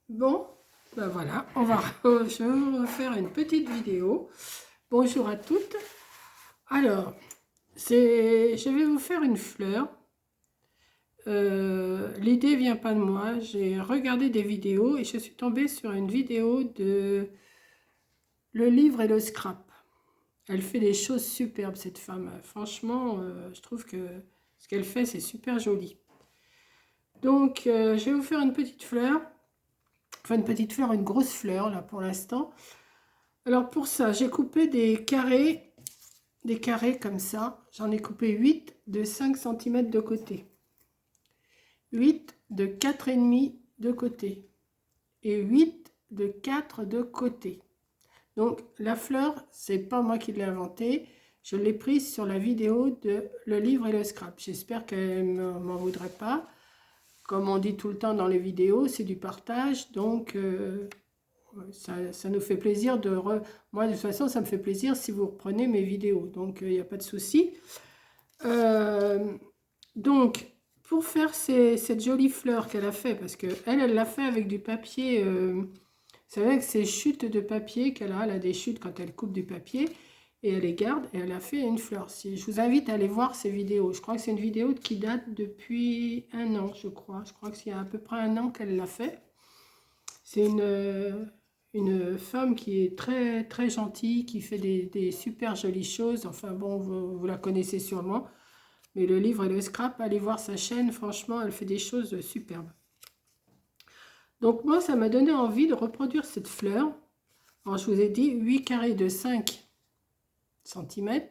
Bon, ben voilà, je vais refaire une petite vidéo. Bonjour à toutes. Alors, je vais vous faire une fleur. L'idée vient pas de moi. J'ai regardé des vidéos et je suis tombée sur une vidéo de Le Livre et le Scrap. Elle fait des choses superbes, cette femme. Franchement, je trouve que ce qu'elle fait, c'est super joli. Donc, je vais vous faire une petite fleur. Enfin, une petite fleur, une grosse fleur, là, pour l'instant. Alors pour ça, j'ai coupé des carrés comme ça. J'en ai coupé 8 de 5 cm de côté. 8 de 4,5 de côté. Et 8 de 4 de côté. Donc la fleur, c'est pas moi qui l'ai inventée. Je l'ai prise sur la vidéo de Le Livre et le Scrap. J'espère qu'elle ne m'en voudrait pas. Comme on dit tout le temps dans les vidéos, c'est du partage. Donc ça nous fait plaisir moi de toute façon ça me fait plaisir si vous reprenez mes vidéos, donc il n'y a pas de souci. Donc pour faire cette jolie fleur qu'elle a fait, parce que elle l'a fait avec du papier, c'est avec ces chutes de papier qu'elle a, elle a des chutes quand elle coupe du papier et elle les garde et elle a fait une fleur. Si je vous invite à aller voir ces vidéos, je crois que c'est une vidéo qui date depuis un an, je crois que c'est à peu près un an qu'elle l'a fait. C'est une femme qui est très très gentille, qui fait des super jolies choses. Enfin bon, vous la connaissez sûrement. Mais Le Livre et le Scrap, allez voir sa chaîne. Franchement, elle fait des choses superbes. Donc moi, ça m'a donné envie de reproduire cette fleur. Alors je vous ai dit 8 carrés de 5 cm,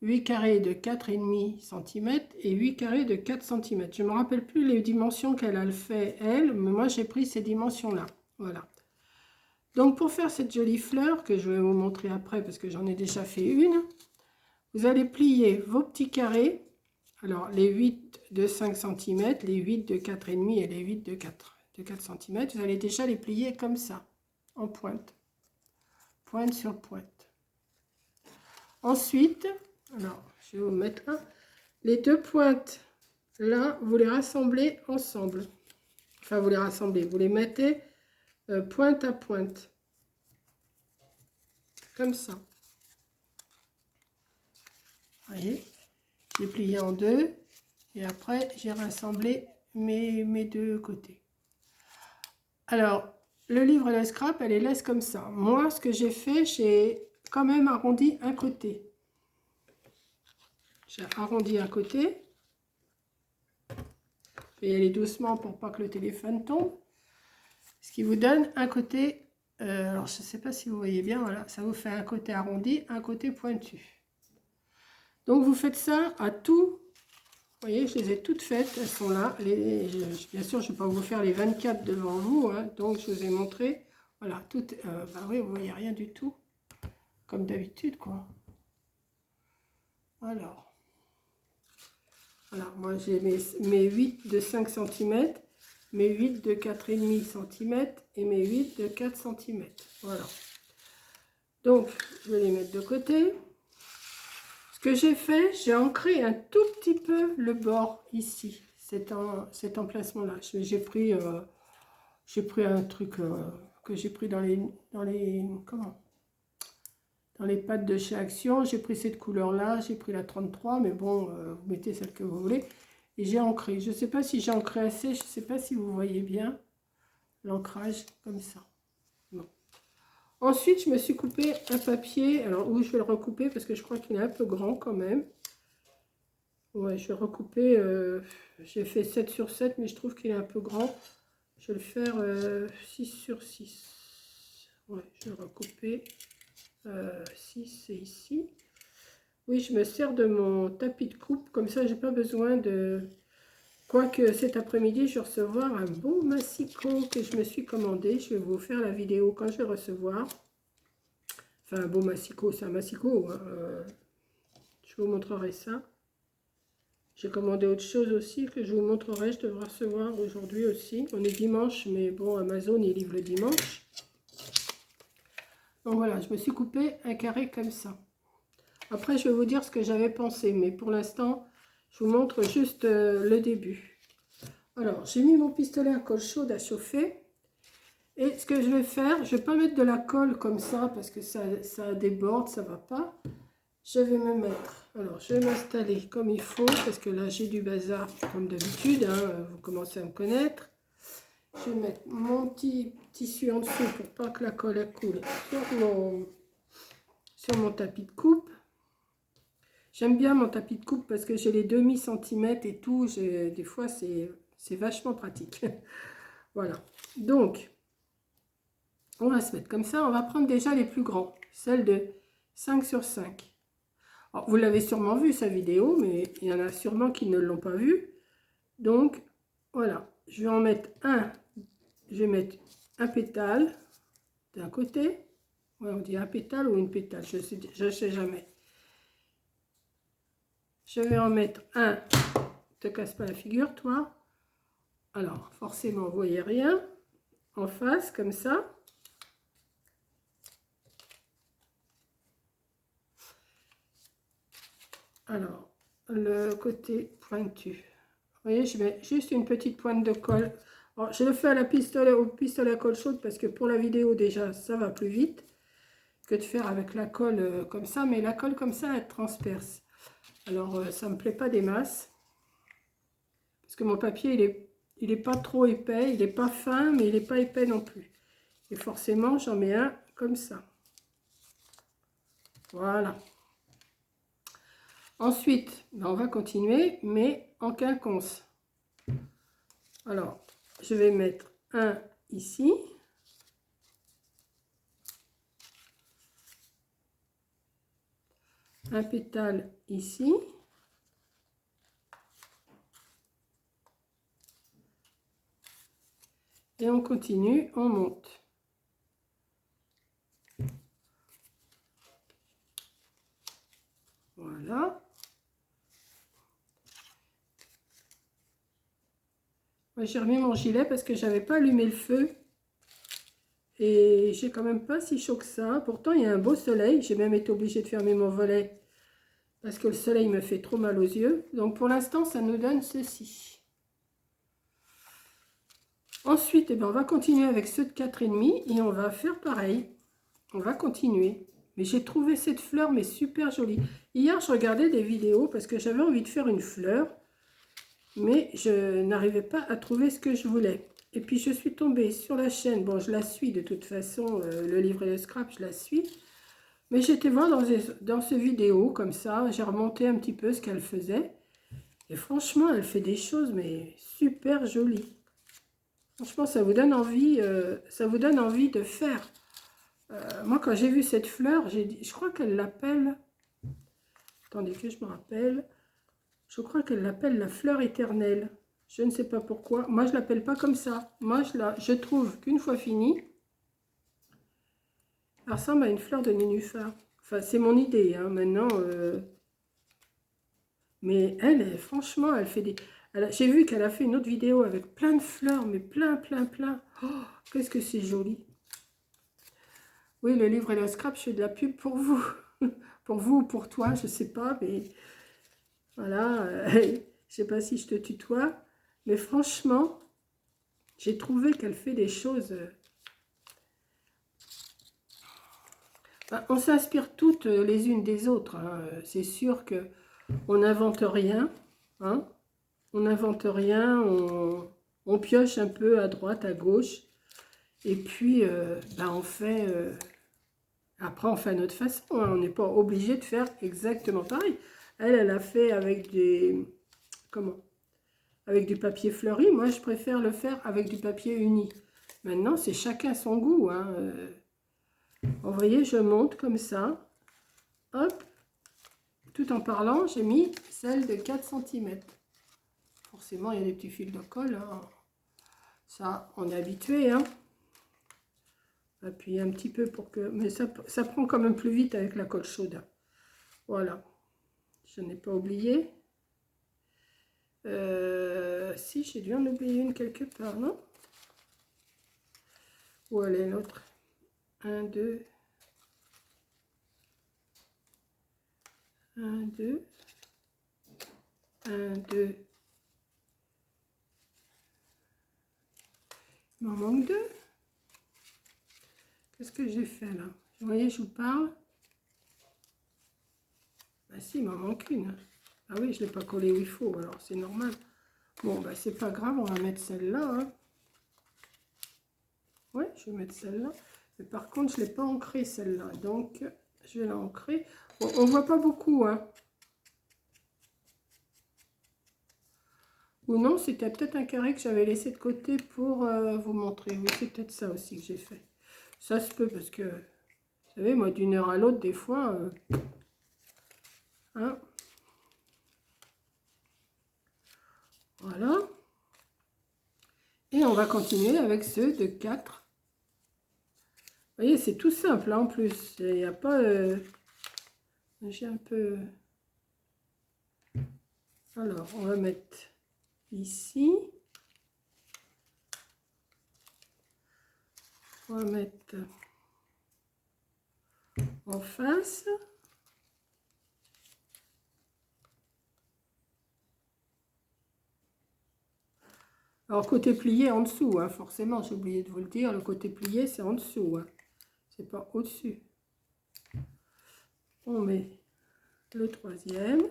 8 carrés de 4,5 cm et 8 carrés de 4 cm. Je ne me rappelle plus les dimensions qu'elle a fait, elle, mais moi j'ai pris ces dimensions-là. Voilà. Donc pour faire cette jolie fleur, que je vais vous montrer après parce que j'en ai déjà fait une, vous allez plier vos petits carrés, alors les 8 de 5 cm, les 8 de 4,5 et les 8 de 4 cm, vous allez déjà les plier comme ça, en pointe, pointe sur pointe. Ensuite, alors je vais vous mettre là, les deux pointes, là, vous les rassemblez ensemble. Enfin, vous les rassemblez, vous les mettez pointe à pointe. Comme ça. Vous voyez, j'ai plié en deux et après j'ai rassemblé mes deux côtés. Alors, Le Livre et le Scrap, elle les laisse comme ça. Moi, ce que j'ai fait, j'ai quand même arrondi un côté. J'ai arrondi un côté. Je vais y aller doucement pour pas que le téléphone tombe. Ce qui vous donne un côté, alors je ne sais pas si vous voyez bien, voilà, ça vous fait un côté arrondi, un côté pointu. Donc vous faites ça à tout. Vous voyez, je les ai toutes faites, elles sont là. Bien sûr, je ne vais pas vous faire les 24 devant vous, hein, donc je vous ai montré. Voilà, toutes. Bah oui, vous voyez rien du tout, comme d'habitude, quoi. Alors, voilà, moi j'ai mes 8 de 5 cm, mes 8 de 4,5 cm et mes 8 de 4 cm. Voilà. Donc, je vais les mettre de côté. Ce que j'ai fait, j'ai ancré un tout petit peu le bord ici, cet emplacement-là. J'ai pris un truc que j'ai pris dans les pattes de chez Action. J'ai pris cette couleur-là, j'ai pris la 33, mais bon, vous mettez celle que vous voulez. Et j'ai ancré. Je ne sais pas si j'ai ancré assez, je ne sais pas si vous voyez bien l'ancrage comme ça. Bon. Ensuite, je me suis coupé un papier. Alors, où je vais le recouper parce que je crois qu'il est un peu grand quand même. Ouais, je vais recouper. J'ai fait 7 sur 7, mais je trouve qu'il est un peu grand. Je vais le faire 6 sur 6. Ouais, je vais recouper. 6, c'est ici. Oui, je me sers de mon tapis de coupe. Comme ça, j'ai pas besoin de... Quoique cet après-midi, je vais recevoir un beau massicot que je me suis commandé. Je vais vous faire la vidéo quand je vais recevoir. Enfin, un beau massicot, c'est un massicot. Hein. Je vous montrerai ça. J'ai commandé autre chose aussi que je vous montrerai. Je devrais recevoir aujourd'hui aussi. On est dimanche, mais bon, Amazon, il livre le dimanche. Donc voilà, je me suis coupé un carré comme ça. Après, je vais vous dire ce que j'avais pensé. Mais pour l'instant, je vous montre juste le début. Alors, j'ai mis mon pistolet à colle chaude à chauffer. Et ce que je vais faire, je ne vais pas mettre de la colle comme ça parce que ça déborde, ça ne va pas. Je vais me mettre, alors je vais m'installer comme il faut parce que là j'ai du bazar comme d'habitude, hein, vous commencez à me connaître. Je vais mettre mon petit tissu en dessous pour pas que la colle elle coule sur mon tapis de coupe. J'aime bien mon tapis de coupe parce que j'ai les demi-centimètres et tout, des fois c'est vachement pratique. Voilà, donc on va se mettre comme ça, on va prendre déjà les plus grands, celle de 5 sur 5. Alors, vous l'avez sûrement vu sa vidéo, mais il y en a sûrement qui ne l'ont pas vu. Donc voilà, je vais en mettre un, je vais mettre un pétale d'un côté. Ouais, on dit un pétale ou une pétale, je sais jamais. Je vais en mettre un, te casse pas la figure toi. Alors forcément vous voyez rien en face comme ça. Alors le côté pointu, vous voyez, je mets juste une petite pointe de colle. Alors, je le fais à la pistolet, au pistolet à colle chaude parce que pour la vidéo déjà ça va plus vite que de faire avec la colle comme ça, mais la colle comme ça elle transperce. Alors ça me plaît pas des masses parce que mon papier il est pas trop épais, il est pas fin mais il est pas épais non plus. Et forcément j'en mets un comme ça. Voilà. Ensuite, ben on va continuer mais en quinconce. Alors je vais mettre un ici. Un pétale ici. Et on continue, on monte. Voilà. J'ai remis mon gilet parce que j'avais pas allumé le feu. Et j'ai quand même pas si chaud que ça. Pourtant, il y a un beau soleil. J'ai même été obligée de fermer mon volet parce que le soleil me fait trop mal aux yeux. Donc pour l'instant, ça nous donne ceci. Ensuite, eh ben, on va continuer avec ceux de 4,5 et on va faire pareil. On va continuer. Mais j'ai trouvé cette fleur mais super jolie. Hier, je regardais des vidéos parce que j'avais envie de faire une fleur. Mais je n'arrivais pas à trouver ce que je voulais. Et puis je suis tombée sur la chaîne. Bon, je la suis de toute façon. Le livre et le scrap, je la suis. Mais j'étais voir dans ces vidéos comme ça. J'ai remonté un petit peu ce qu'elle faisait. Et franchement, elle fait des choses mais super jolies. Franchement, ça vous donne envie de faire. Moi, quand j'ai vu cette fleur, j'ai dit, je crois qu'elle l'appelle, attendez que je me rappelle, je crois qu'elle l'appelle la fleur éternelle. Je ne sais pas pourquoi. Moi, je ne l'appelle pas comme ça. Moi, je trouve qu'une fois finie, elle ressemble à une fleur de nénuphar. Enfin, c'est mon idée, hein, maintenant. Mais elle, franchement, elle fait des... J'ai vu qu'elle a fait une autre vidéo avec plein de fleurs, mais plein, plein, plein. Oh, qu'est-ce que c'est joli. Oui, le livre et le scrap, je fais de la pub pour vous. Pour vous ou pour toi, je ne sais pas, mais... Voilà, je ne sais pas si je te tutoie. Mais franchement, j'ai trouvé qu'elle fait des choses... On s'inspire toutes les unes des autres. Hein. C'est sûr qu'on n'invente rien. Hein. On n'invente rien. On pioche un peu à droite, à gauche. Et puis, on fait... après, on fait à notre façon. Hein. On n'est pas obligé de faire exactement pareil. Elle a fait avec des... Comment? Avec du papier fleuri. Moi, je préfère le faire avec du papier uni. Maintenant, c'est chacun son goût. Hein. Vous voyez, je monte comme ça. Hop. Tout en parlant, j'ai mis celle de 4 cm. Forcément, il y a des petits fils de colle. Hein. Ça, on est habitué. Hein. Appuyer un petit peu pour que... Mais ça prend quand même plus vite avec la colle chaude. Voilà. Je n'ai pas oublié. Si, j'ai dû en oublier une quelque part, non? Où elle est l'autre? 1, 2... 1, 2... 1, 2... Il m'en manque 2. Qu'est-ce que j'ai fait là? Vous voyez, je vous parle. Bah si, il m'en manque une. Ah oui, je ne l'ai pas collé où il faut, alors c'est normal. Bon, bah c'est pas grave, on va mettre celle-là. Hein. Ouais, je vais mettre celle-là. Mais par contre, je ne l'ai pas ancrée celle-là. Donc, je vais l'ancrer. Bon, on ne voit pas beaucoup, hein. Ou non, c'était peut-être un carré que j'avais laissé de côté pour vous montrer. Oui, c'est peut-être ça aussi que j'ai fait. Ça se peut parce que, vous savez, moi, d'une heure à l'autre, des fois... hein. Voilà. Et on va continuer avec ceux de 4. Vous voyez, c'est tout simple, hein, en plus. Il n'y a pas... j'ai un peu... Alors, on va mettre ici. On va mettre en face. Alors, côté plié en dessous, hein, forcément, j'ai oublié de vous le dire. Le côté plié, c'est en dessous. Hein. C'est pas au-dessus. On met le troisième.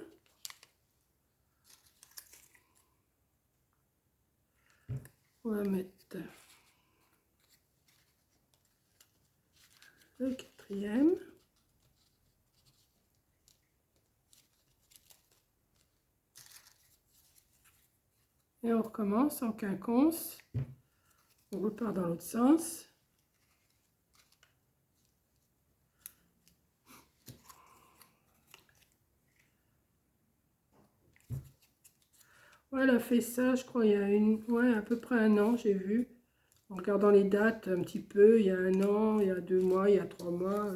On va mettre le quatrième. Et on recommence en quinconce. On repart dans l'autre sens. Voilà, fait ça, je crois, il y a à peu près un an, j'ai vu. En regardant les dates un petit peu, il y a un an, il y a 2 mois, il y a 3 mois.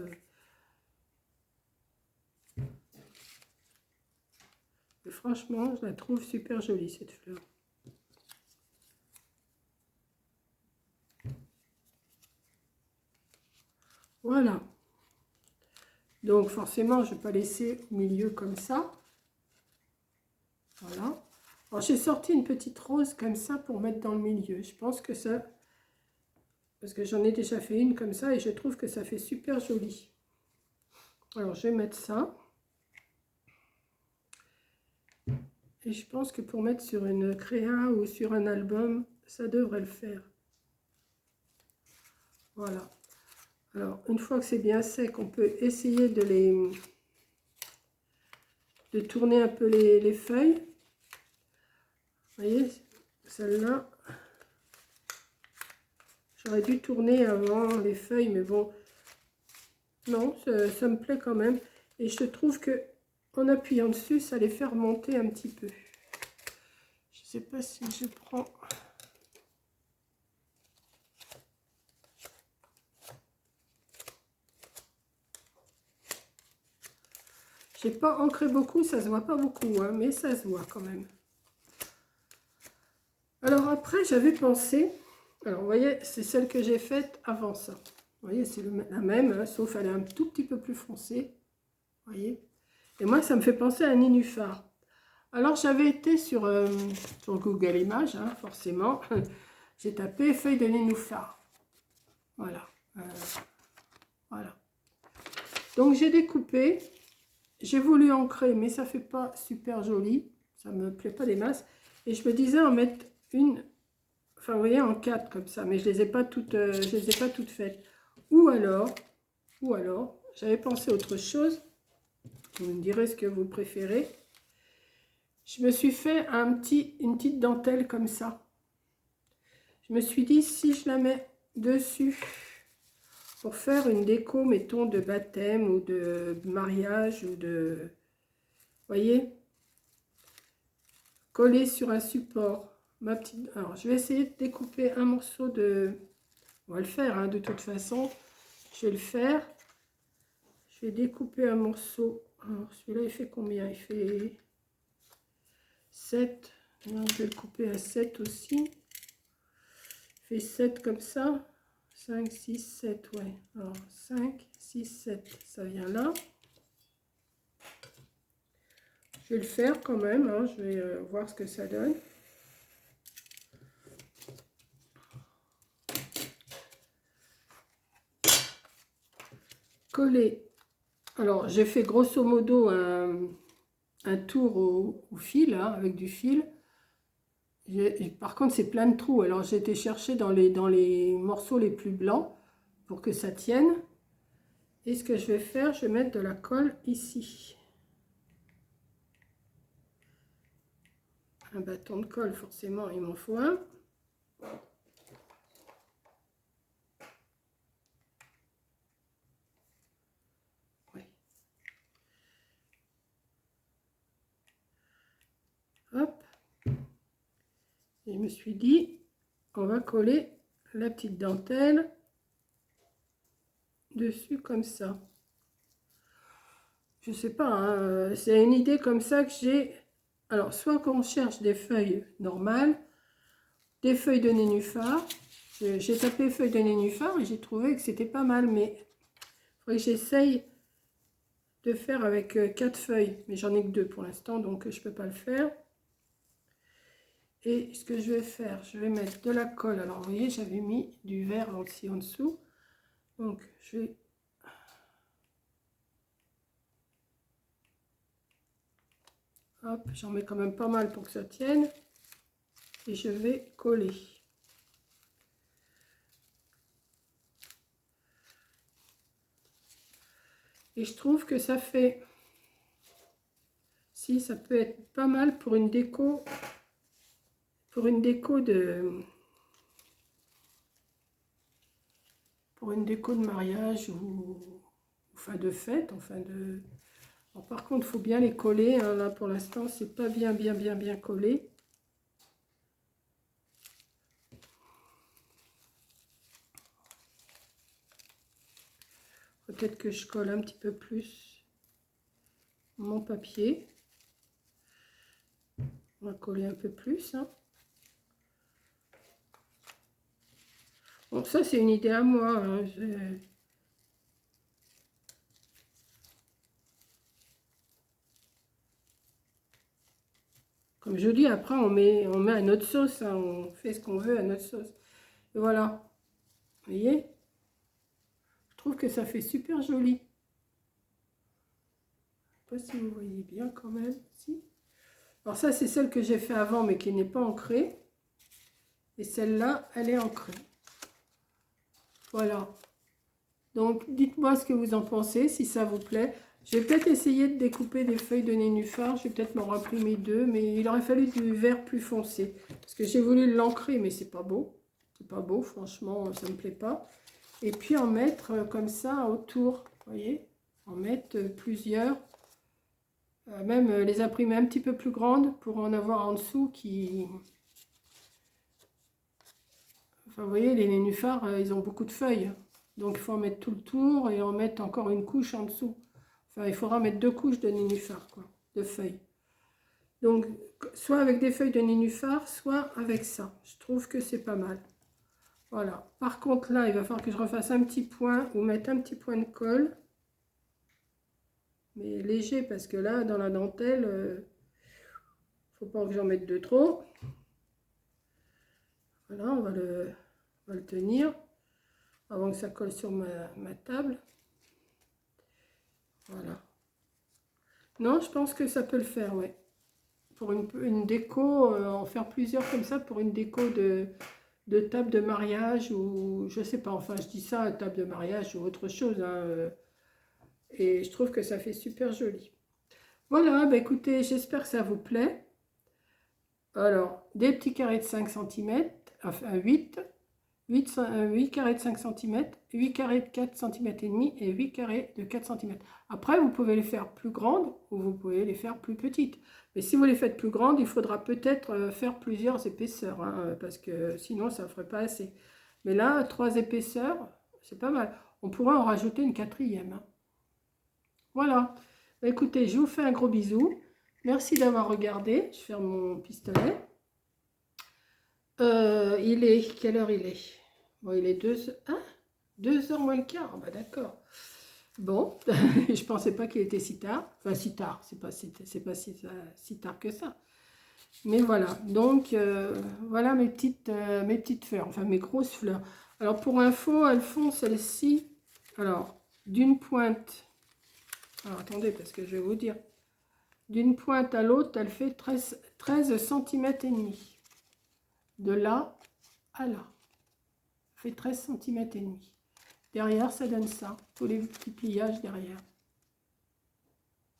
Et franchement, je la trouve super jolie, cette fleur. Voilà. Donc, forcément, je ne vais pas laisser au milieu comme ça. Voilà. Alors, j'ai sorti une petite rose comme ça pour mettre dans le milieu. Je pense que ça... Parce que j'en ai déjà fait une comme ça et je trouve que ça fait super joli. Alors, je vais mettre ça. Et je pense que pour mettre sur une créa ou sur un album, ça devrait le faire. Voilà. Alors, une fois que c'est bien sec, on peut essayer de tourner un peu les feuilles. Vous voyez, celle-là, j'aurais dû tourner avant les feuilles, mais bon, non, ça me plaît quand même. Et je trouve que en appuyant dessus, ça les fait remonter un petit peu. Je ne sais pas si je prends... J'ai pas ancré beaucoup, ça se voit pas beaucoup, hein, mais ça se voit quand même. Alors après, j'avais pensé... Alors, vous voyez, c'est celle que j'ai faite avant ça. Vous voyez, c'est la même, hein, sauf elle est un tout petit peu plus foncée. Vous voyez. Et moi, ça me fait penser à un nénuphar. Alors, j'avais été sur Google Images, hein, forcément. J'ai tapé feuille de nénuphar. Voilà. Voilà. Donc, j'ai découpé. J'ai voulu ancrer, mais ça fait pas super joli. Ça me plaît pas des masses. Et je me disais en mettre une... Enfin, vous voyez, en 4 comme ça, mais je les ai pas toutes faites. Ou alors, j'avais pensé à autre chose. Vous me direz ce que vous préférez. Je me suis fait une petite dentelle comme ça. Je me suis dit, si je la mets dessus pour faire une déco, mettons, de baptême ou de mariage ou de... Vous voyez, coller sur un support. Ma petite... Alors, je vais essayer de découper un morceau de... On va le faire, hein, de toute façon. Je vais le faire. Je vais découper un morceau. Alors, celui-là, il fait combien? Il fait 7. Alors, je vais le couper à 7 aussi. Il fait 7 comme ça. 5, 6, 7, ouais. Alors, 5, 6, 7, ça vient là. Je vais le faire quand même, hein. Je vais voir ce que ça donne. coller. Alors, j'ai fait grosso modo un tour au fil, hein, avec du fil. Par contre, c'est plein de trous. Alors, j'ai été chercher dans les morceaux les plus blancs pour que ça tienne. Et ce que je vais faire, je vais mettre de la colle ici. Un bâton de colle, forcément, il m'en faut un. Ouais. Hop. Et je me suis dit, on va coller la petite dentelle dessus comme ça. Je sais pas, hein, c'est une idée comme ça que j'ai. Alors, soit qu'on cherche des feuilles normales, des feuilles de nénuphar. J'ai tapé feuilles de nénuphar et j'ai trouvé que c'était pas mal, mais il faudrait que j'essaye de faire avec 4 feuilles. Mais j'en ai que 2 pour l'instant, donc je peux pas le faire. Et ce que je vais faire, je vais mettre de la colle. Alors, vous voyez, j'avais mis du vert aussi en dessous. Donc, je vais... Hop, j'en mets quand même pas mal pour que ça tienne. Et je vais coller. Et je trouve que ça fait... Si, ça peut être pas mal pour une déco... Pour une déco de... Pour une déco de mariage ou... Enfin, de fête, enfin de... Bon, par contre, il faut bien les coller. Hein. Là, pour l'instant, c'est pas bien collé. Peut-être que je colle un petit peu plus mon papier. On va coller un peu plus. Hein. Bon, ça, c'est une idée à moi. Hein. Comme je dis, après, on met à notre sauce. Hein. On fait ce qu'on veut à notre sauce. Et voilà. Vous voyez? Je trouve que ça fait super joli. Je ne sais pas si vous voyez bien quand même. Si. Alors ça, c'est celle que j'ai fait avant, mais qui n'est pas ancrée. Et celle-là, elle est ancrée. Voilà. Donc, dites-moi ce que vous en pensez, si ça vous plaît. Je vais peut-être essayer de découper des feuilles de nénuphar. Je vais peut-être m'en imprimer 2, mais il aurait fallu du vert plus foncé. Parce que j'ai voulu l'ancrer, mais c'est pas beau. C'est pas beau, franchement, ça me plaît pas. Et puis en mettre comme ça autour, vous voyez, en mettre plusieurs. Même les imprimer un petit peu plus grandes pour en avoir en dessous qui... Enfin, vous voyez, les nénuphars, ils ont beaucoup de feuilles. Donc, il faut en mettre tout le tour et en mettre encore une couche en dessous. Enfin, il faudra mettre 2 couches de nénuphars, quoi, de feuilles. Donc, soit avec des feuilles de nénuphar, soit avec ça. Je trouve que c'est pas mal. Voilà. Par contre, là, il va falloir que je refasse un petit point ou mettre un petit point de colle. Mais léger, parce que là, dans la dentelle, faut pas que j'en mette de trop. Voilà, on va le tenir avant que ça colle sur ma table. Voilà. Non, je pense que ça peut le faire, ouais. Pour une déco, en faire plusieurs comme ça, pour une déco de table de mariage ou je sais pas, enfin je dis ça, table de mariage ou autre chose. Hein, et je trouve que ça fait super joli. Voilà, bah écoutez, j'espère que ça vous plaît. Alors, des petits carrés de 5 cm, enfin 8 carrés de 5 cm, 8 carrés de 4 cm et demi et 8 carrés de 4 cm. Après, vous pouvez les faire plus grandes ou vous pouvez les faire plus petites. Mais si vous les faites plus grandes, il faudra peut-être faire plusieurs épaisseurs, hein, parce que sinon, ça ne ferait pas assez. Mais là, 3 épaisseurs, c'est pas mal. On pourrait en rajouter une 4e. Hein. Voilà. Bah, écoutez, je vous fais un gros bisou. Merci d'avoir regardé. Je ferme mon pistolet. Il est... Quelle heure il est? Bon, il est 2h... Hein, 2h moins le quart. Bah, d'accord. Bon, je pensais pas qu'il était si tard. Enfin, si tard. C'est pas si tard que ça. Mais voilà. Donc, voilà mes petites fleurs. Enfin, mes grosses fleurs. Alors, pour info, elles font celles-ci. Alors, d'une pointe, alors attendez parce que je vais vous dire, d'une pointe à l'autre, elle fait 13 cm et demi. De là à là, elle fait 13 cm et demi. Derrière, ça donne ça, tous les petits pliages derrière.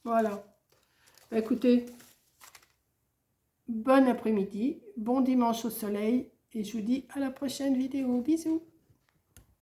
Voilà. Bah, écoutez, bon après-midi, bon dimanche au soleil et je vous dis à la prochaine vidéo. Bisous.